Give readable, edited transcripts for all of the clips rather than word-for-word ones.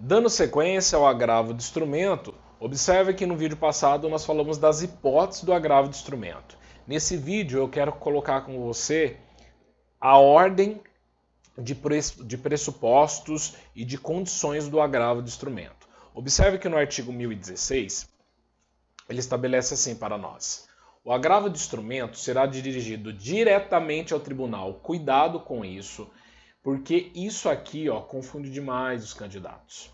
Dando sequência ao agravo de instrumento, observe que no vídeo passado nós falamos das hipóteses do agravo de instrumento. Nesse vídeo eu quero colocar com você a ordem de pressupostos e de condições do agravo de instrumento. Observe que no artigo 1016 ele estabelece assim para nós: o agravo de instrumento será dirigido diretamente ao tribunal. Cuidado com isso, porque isso aqui confunde demais os candidatos.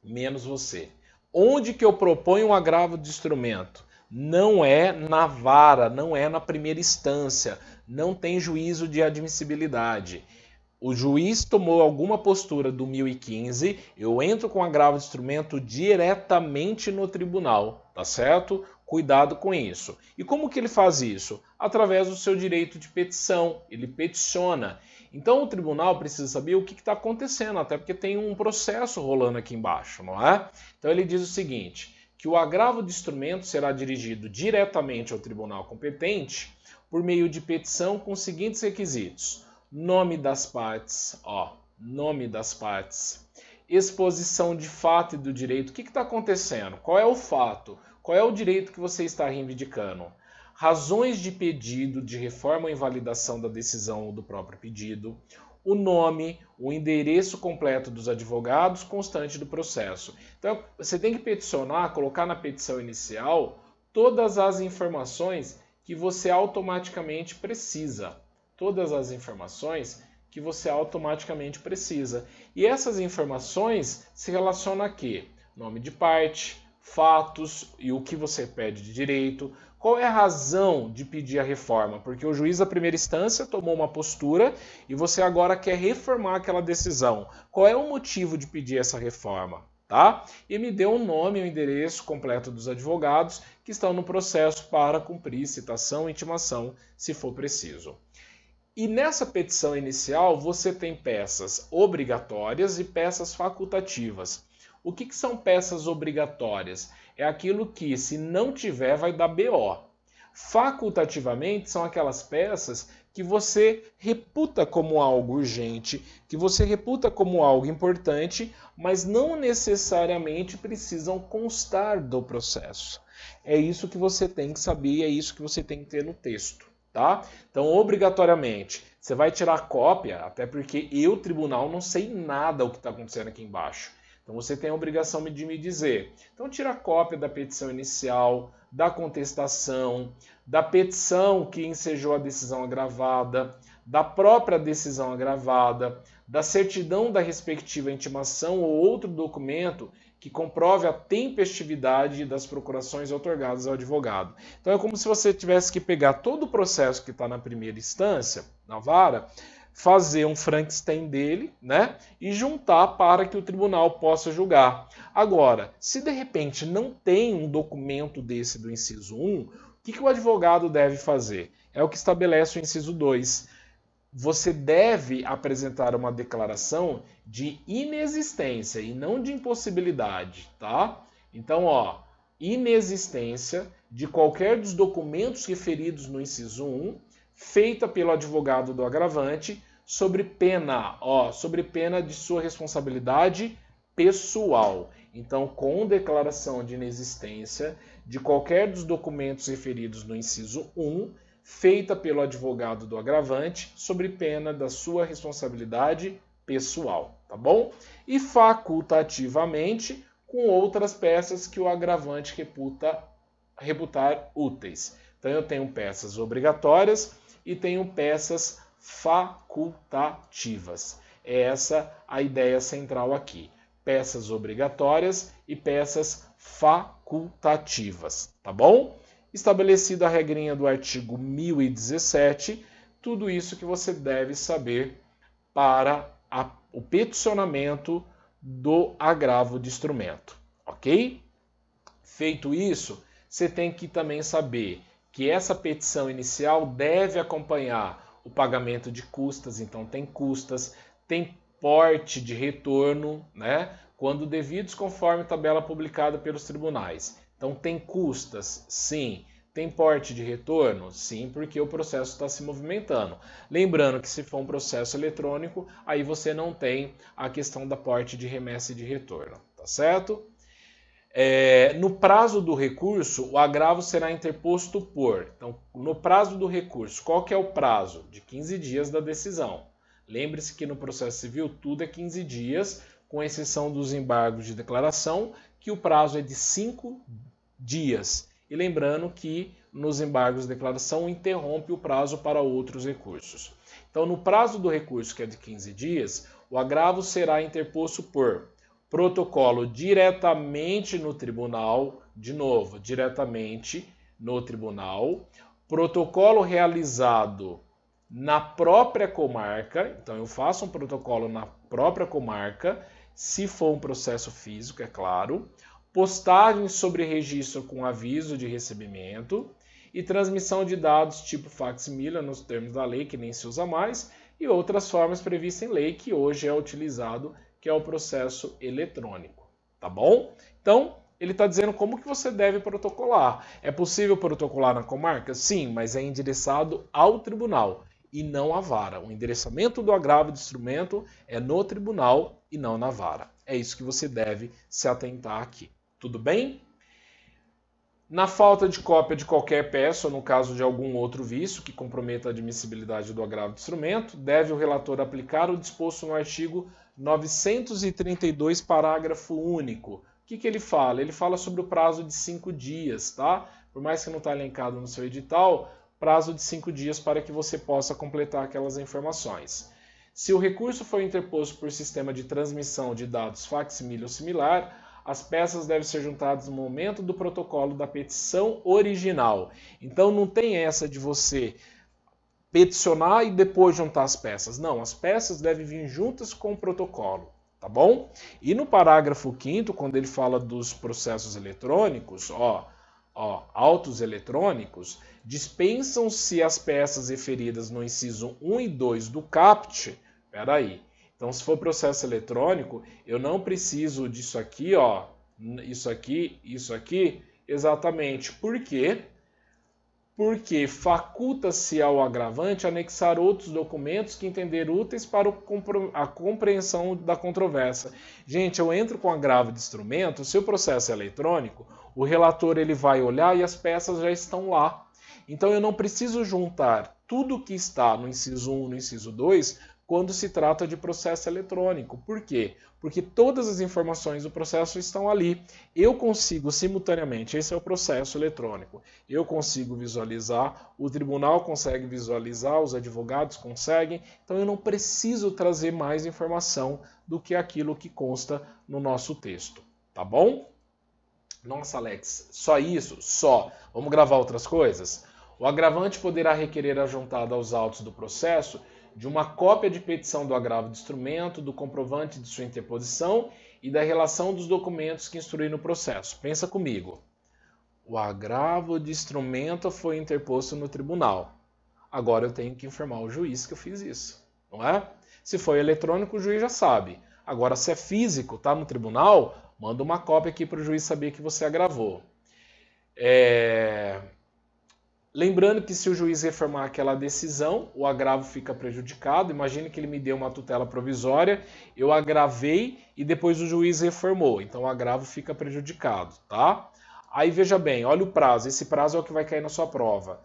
Menos você. Onde que eu proponho um agravo de instrumento? Não é na vara, não é na primeira instância, não tem juízo de admissibilidade. O juiz tomou alguma postura do 1015, eu entro com agravo de instrumento diretamente no tribunal, tá certo? Cuidado com isso. E como que ele faz isso? Através do seu direito de petição, ele peticiona. Então o tribunal precisa saber o que está acontecendo, até porque tem um processo rolando aqui embaixo, não é? Então ele diz o seguinte, que o agravo de instrumento será dirigido diretamente ao tribunal competente por meio de petição com os seguintes requisitos: nome das partes, nome das partes, exposição de fato e do direito. O que está acontecendo? Qual é o fato? Qual é o direito que você está reivindicando? Razões de pedido de reforma ou invalidação da decisão ou do próprio pedido, o nome, o endereço completo dos advogados, constante do processo. Então, você tem que peticionar, colocar na petição inicial todas as informações que você automaticamente precisa. Todas as informações que você automaticamente precisa. E essas informações se relacionam a quê? Nome de parte, fatos e o que você pede de direito. Qual é a razão de pedir a reforma? Porque o juiz da primeira instância tomou uma postura e você agora quer reformar aquela decisão. Qual é o motivo de pedir essa reforma? Tá? E me deu o nome e o endereço completo dos advogados que estão no processo para cumprir citação e intimação, se for preciso. E nessa petição inicial você tem peças obrigatórias e peças facultativas. O que são peças obrigatórias? É aquilo que, se não tiver, vai dar BO. Facultativamente são aquelas peças que você reputa como algo urgente, que você reputa como algo importante, mas não necessariamente precisam constar do processo. É isso que você tem que saber, é isso que você tem que ter no texto. Tá? Então, obrigatoriamente, você vai tirar cópia, até porque eu, tribunal, não sei nada o que está acontecendo aqui embaixo. Então, você tem a obrigação de me dizer. Então, tira cópia da petição inicial, da contestação, da petição que ensejou a decisão agravada, da própria decisão agravada, da certidão da respectiva intimação ou outro documento que comprove a tempestividade das procurações outorgadas ao advogado. Então é como se você tivesse que pegar todo o processo que está na primeira instância, na vara, fazer um Frankenstein dele, né, e juntar para que o tribunal possa julgar. Agora, se de repente não tem um documento desse do inciso 1, o que o advogado deve fazer? É o que estabelece o inciso 2. Você deve apresentar uma declaração de inexistência e não de impossibilidade, tá? Então, inexistência de qualquer dos documentos referidos no inciso 1, feita pelo advogado do agravante, sobre pena de sua responsabilidade pessoal. Então, com declaração de inexistência de qualquer dos documentos referidos no inciso 1, feita pelo advogado do agravante, sobre pena da sua responsabilidade pessoal, tá bom? E facultativamente, com outras peças que o agravante reputar úteis. Então eu tenho peças obrigatórias e tenho peças facultativas. É essa a ideia central aqui. Peças obrigatórias e peças facultativas, tá bom? Estabelecida a regrinha do artigo 1017, tudo isso que você deve saber para o peticionamento do agravo de instrumento, ok? Feito isso, você tem que também saber que essa petição inicial deve acompanhar o pagamento de custas, então tem custas, tem porte de retorno, né? Quando devidos conforme tabela publicada pelos tribunais. Então tem custas, sim. Tem porte de retorno? Sim, porque o processo está se movimentando. Lembrando que se for um processo eletrônico, aí você não tem a questão da porte de remessa e de retorno, tá certo? No prazo do recurso, o agravo será interposto por... Então, no prazo do recurso, qual que é o prazo? De 15 dias da decisão. Lembre-se que no processo civil tudo é 15 dias, com exceção dos embargos de declaração, que o prazo é de 5 dias. E lembrando que nos embargos de declaração interrompe o prazo para outros recursos. Então, no prazo do recurso, que é de 15 dias, o agravo será interposto por protocolo diretamente no tribunal, de novo, diretamente no tribunal, protocolo realizado na própria comarca, então eu faço um protocolo na própria comarca, se for um processo físico, é claro, postagem sobre registro com aviso de recebimento e transmissão de dados tipo fac-simile nos termos da lei, que nem se usa mais, e outras formas previstas em lei, que hoje é utilizado, que é o processo eletrônico, tá bom? Então, ele está dizendo como que você deve protocolar. É possível protocolar na comarca? Sim, mas é endereçado ao tribunal e não à vara. O endereçamento do agravo de instrumento é no tribunal e não na vara. É isso que você deve se atentar aqui. Tudo bem? Na falta de cópia de qualquer peça, ou no caso de algum outro vício que comprometa a admissibilidade do agravo de instrumento, deve o relator aplicar o disposto no artigo 932, parágrafo único. O que ele fala? Ele fala sobre o prazo de 5 dias, tá? Por mais que não está elencado no seu edital, prazo de 5 dias para que você possa completar aquelas informações. Se o recurso for interposto por sistema de transmissão de dados fac-simile ou similar, as peças devem ser juntadas no momento do protocolo da petição original. Então não tem essa de você peticionar e depois juntar as peças. Não, as peças devem vir juntas com o protocolo, tá bom? E no parágrafo 5º, quando ele fala dos processos eletrônicos, autos eletrônicos, dispensam-se as peças referidas no inciso 1 e 2 do CAPT. Peraí. Então, se for processo eletrônico, eu não preciso disso aqui, isso aqui, exatamente. Por quê? Porque faculta-se ao agravante anexar outros documentos que entender úteis para a compreensão da controvérsia. Gente, eu entro com agravo de instrumento, se o processo é eletrônico, o relator ele vai olhar e as peças já estão lá. Então, eu não preciso juntar tudo que está no inciso 1 e no inciso 2 quando se trata de processo eletrônico. Por quê? Porque todas as informações do processo estão ali. Eu consigo simultaneamente, esse é o processo eletrônico, eu consigo visualizar, o tribunal consegue visualizar, os advogados conseguem, então eu não preciso trazer mais informação do que aquilo que consta no nosso texto. Tá bom? Nossa, Alex, só isso? Só. Vamos gravar outras coisas? O agravante poderá requerer a juntada aos autos do processo de uma cópia de petição do agravo de instrumento, do comprovante de sua interposição e da relação dos documentos que instruíram o processo. Pensa comigo. O agravo de instrumento foi interposto no tribunal. Agora eu tenho que informar o juiz que eu fiz isso, não é? Se for eletrônico, o juiz já sabe. Agora, se é físico, está no tribunal, manda uma cópia aqui para o juiz saber que você agravou. Lembrando que se o juiz reformar aquela decisão, o agravo fica prejudicado. Imagine que ele me deu uma tutela provisória, eu agravei e depois o juiz reformou. Então o agravo fica prejudicado, tá? Aí veja bem, olha o prazo. Esse prazo é o que vai cair na sua prova.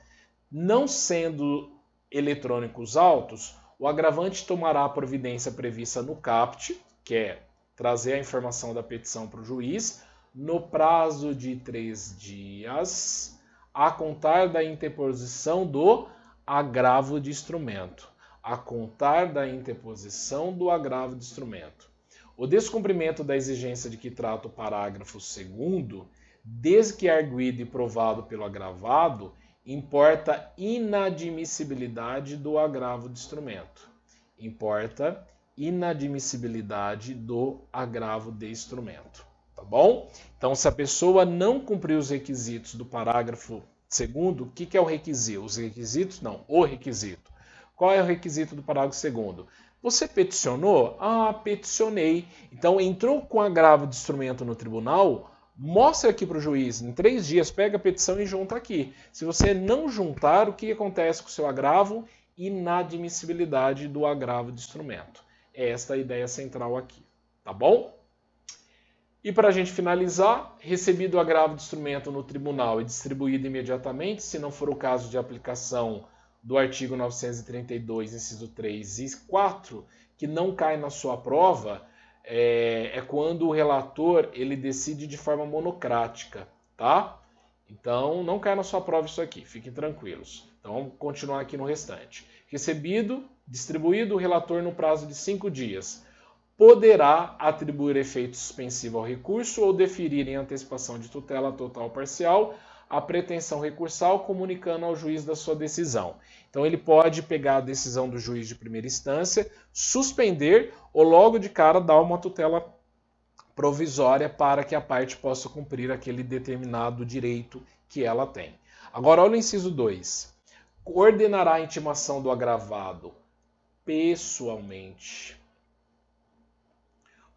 Não sendo eletrônicos autos, o agravante tomará a providência prevista no CAPT, que é trazer a informação da petição para o juiz, no prazo de 3 dias... a contar da interposição do agravo de instrumento. A contar da interposição do agravo de instrumento. O descumprimento da exigência de que trata o parágrafo 2º, desde que arguido e provado pelo agravado, importa inadmissibilidade do agravo de instrumento. Importa inadmissibilidade do agravo de instrumento. Tá bom? Então, se a pessoa não cumprir os requisitos do parágrafo 2º, o que é o requisito? Os requisitos? Não, o requisito. Qual é o requisito do parágrafo 2º? Você peticionou? Ah, peticionei. Então, entrou com agravo de instrumento no tribunal, mostre aqui para o juiz, em 3 dias, pega a petição e junta aqui. Se você não juntar, o que acontece com o seu agravo? Inadmissibilidade do agravo de instrumento. Esta é a ideia central aqui, tá bom? E para a gente finalizar, recebido o agravo de instrumento no tribunal e distribuído imediatamente, se não for o caso de aplicação do artigo 932, inciso 3 e 4, que não cai na sua prova, é quando o relator ele decide de forma monocrática, tá? Então, não cai na sua prova isso aqui, fiquem tranquilos. Então, vamos continuar aqui no restante. Recebido, distribuído o relator no prazo de 5 dias. Poderá atribuir efeito suspensivo ao recurso ou deferir em antecipação de tutela total ou parcial a pretensão recursal, comunicando ao juiz da sua decisão. Então, ele pode pegar a decisão do juiz de primeira instância, suspender ou logo de cara dar uma tutela provisória para que a parte possa cumprir aquele determinado direito que ela tem. Agora, olha o inciso 2. Ordenará a intimação do agravado pessoalmente,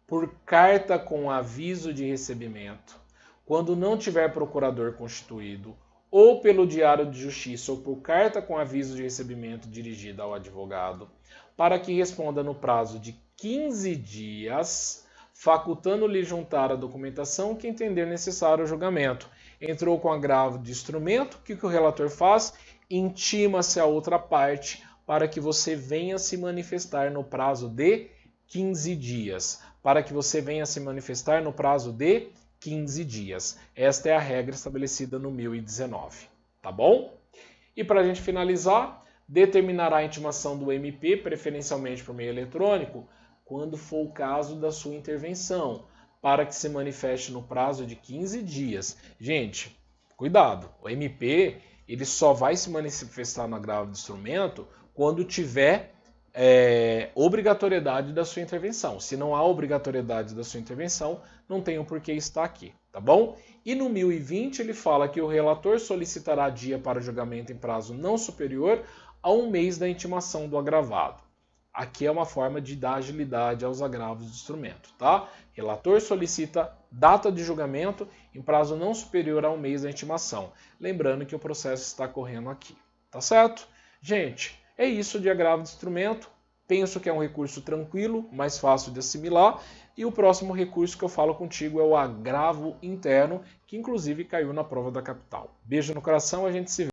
por carta com aviso de recebimento, quando não tiver procurador constituído, ou pelo diário de justiça, ou por carta com aviso de recebimento dirigida ao advogado, para que responda no prazo de 15 dias, facultando-lhe juntar a documentação que entender necessário ao julgamento. Entrou com agravo de instrumento, o que o relator faz? Intima-se a outra parte para que você venha se manifestar no prazo de 15 dias. Para que você venha se manifestar no prazo de 15 dias. Esta é a regra estabelecida no 1019, tá bom? E para a gente finalizar, determinará a intimação do MP, preferencialmente por meio eletrônico, quando for o caso da sua intervenção, para que se manifeste no prazo de 15 dias. Gente, cuidado, o MP ele só vai se manifestar no agravo de instrumento quando tiver obrigatoriedade da sua intervenção. Se não há obrigatoriedade da sua intervenção, não tem o porquê estar aqui, tá bom? E no 1020 ele fala que o relator solicitará dia para julgamento em prazo não superior a 1 mês da intimação do agravado. Aqui é uma forma de dar agilidade aos agravos de instrumento, tá? Relator solicita data de julgamento em prazo não superior a 1 mês da intimação. Lembrando que o processo está correndo aqui, tá certo? Gente, é isso de agravo de instrumento. Penso que é um recurso tranquilo, mais fácil de assimilar. E o próximo recurso que eu falo contigo é o agravo interno, que inclusive caiu na prova da capital. Beijo no coração, a gente se vê.